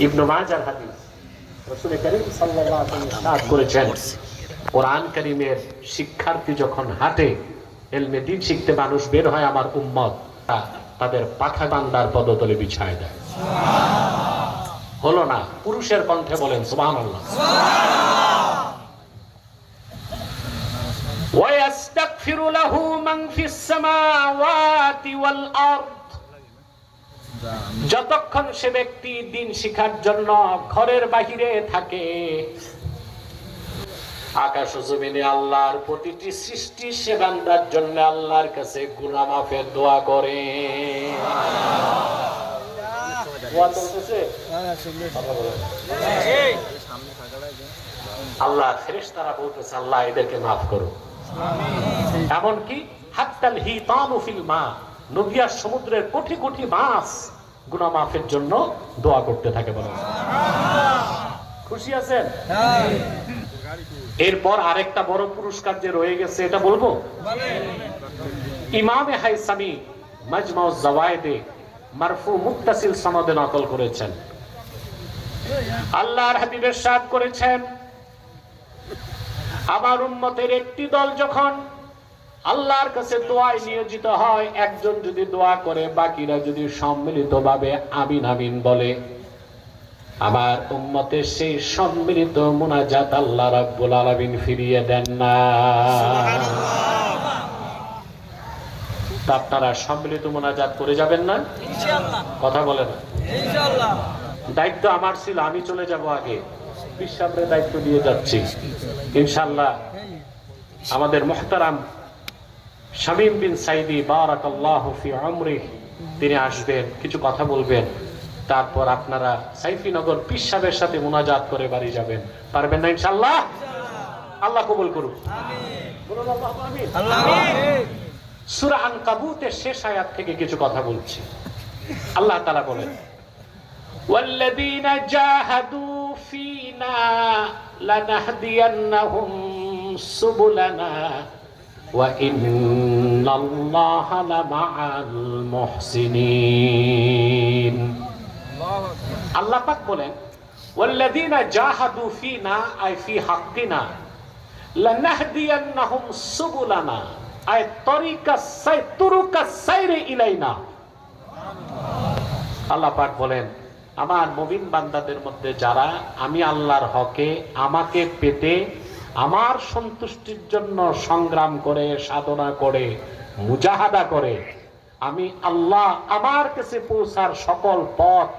ইবনে মাজার হাদিস, রাসূল করিম সাল্লাল্লাহু আলাইহি ওয়াসাল্লাম ইরশাদ করেছেন, কোরআন কারীমের শিক্ষার্থী যখন হাঁটে, ইলমে দ্বীন শিখতে মানুষ বের হয়, আমার উম্মত তাদের পাখা বান্দার পদতলে বিছায় দেয়। হলো না? পুরুষের কণ্ঠে বলেন সুবহানাল্লাহ। ওয়ায়াস্তাগফিরু লাহু মান ফিস সামাওয়াতি ওয়াল আরদ, যতক্ষণ সে ব্যক্তি দ্বীন শিখার জন্য ঘরের বাহিরে থাকে, আকাশ ও জমিনে আল্লাহর প্রতিটি সৃষ্টি সে বান্দার জন্য আল্লাহর কাছে গুনাহ মাফের দোয়া করে। আল্লাহ ফেরেশতারা বলতেছে, আল্লাহ এদেরকে মাফ করো। এমনকি হাত্তাল হিতানু ফিল মা, নদী আর সমুদ্রের কোটি কোটি মাছ গুনাহ মাফের জন্য দোয়া করতে থাকে। বলেন খুশি আছেন? এরপর আরেকটা বড় পুরস্কার যে রয়ে গেছে, এটা বলবো। ইমামে হাইসামি মাজমাউজ জাওয়ায়েদে মারফু মুত্তাসিল সনদে নকল করেছেন, আল্লাহর হাবিব ইরশাদ করেছেন, আমার উম্মতের একটি দল যখন আল্লাহর কাছে দোয়ায় নিয়োজিত হয়, একজন যদি দোয়া করে, বাকিরা যদি সম্মিলিতভাবে আমিন আমিন বলে, আমার উম্মতের সেই সম্মিলিত মুনাজাত আল্লাহ রাব্বুল আলামিন ফিরিয়ে দেন না। আপনারা সম্মিলিত মুনাজাত করে যাবেন না? ইনশাআল্লাহ। কথা বলেন ইনশাআল্লাহ। দায়িত্ব আমার ছিল, আমি চলে যাব আগে, বিশ্বব্রের দায়িত্ব দিয়ে যাচ্ছি ইনশাআল্লাহ। আমাদের মুহতারাম শামীম বিন সাইদি বারাকাল্লাহু ফি উমরিহি, তিনি আসবেন, কিছু কথা বলবেন, তারপর আপনারা সাইফিনগর পীর সাহেবের সাথে মুনাজাত করে বাড়ি যাবেন। পারবেন না ইনশাআল্লাহ? আল্লাহ কবুল করুন। আমিন। বলুন আল্লাহুম্মা আমিন। আমিন। সূরা আনকাবুতের শেষ আয়াত থেকে কিছু কথা বলছি। আল্লাহ তাআলা বলেন, ওয়াল্লাযীনা জাহাদু ফীনা লানাহদিয়ান্নাহুম সুবুলানা ওয়া ইন্নাল্লাহা লামাআল মুহসিনিন। আল্লাহ পাক বলেন, ওয়াল্লাযীনা জাহাদু ফীনা আই ফি হাক্কিনা লানাহদিয়ান্নাহুম সুবুলানা আই তুরুকাস সাইরি ইলাইনা। আল্লাহ পাক বলেন, আমার মুমিন বান্দাদের মধ্যে যারা আমি আল্লাহর হকে আমাকে পেতে আমার সন্তুষ্টির জন্য সংগ্রাম করে, সাধনা করে, মুজাহাদা করে, আমি আল্লাহ আমার কাছে পৌঁছার সকল পথ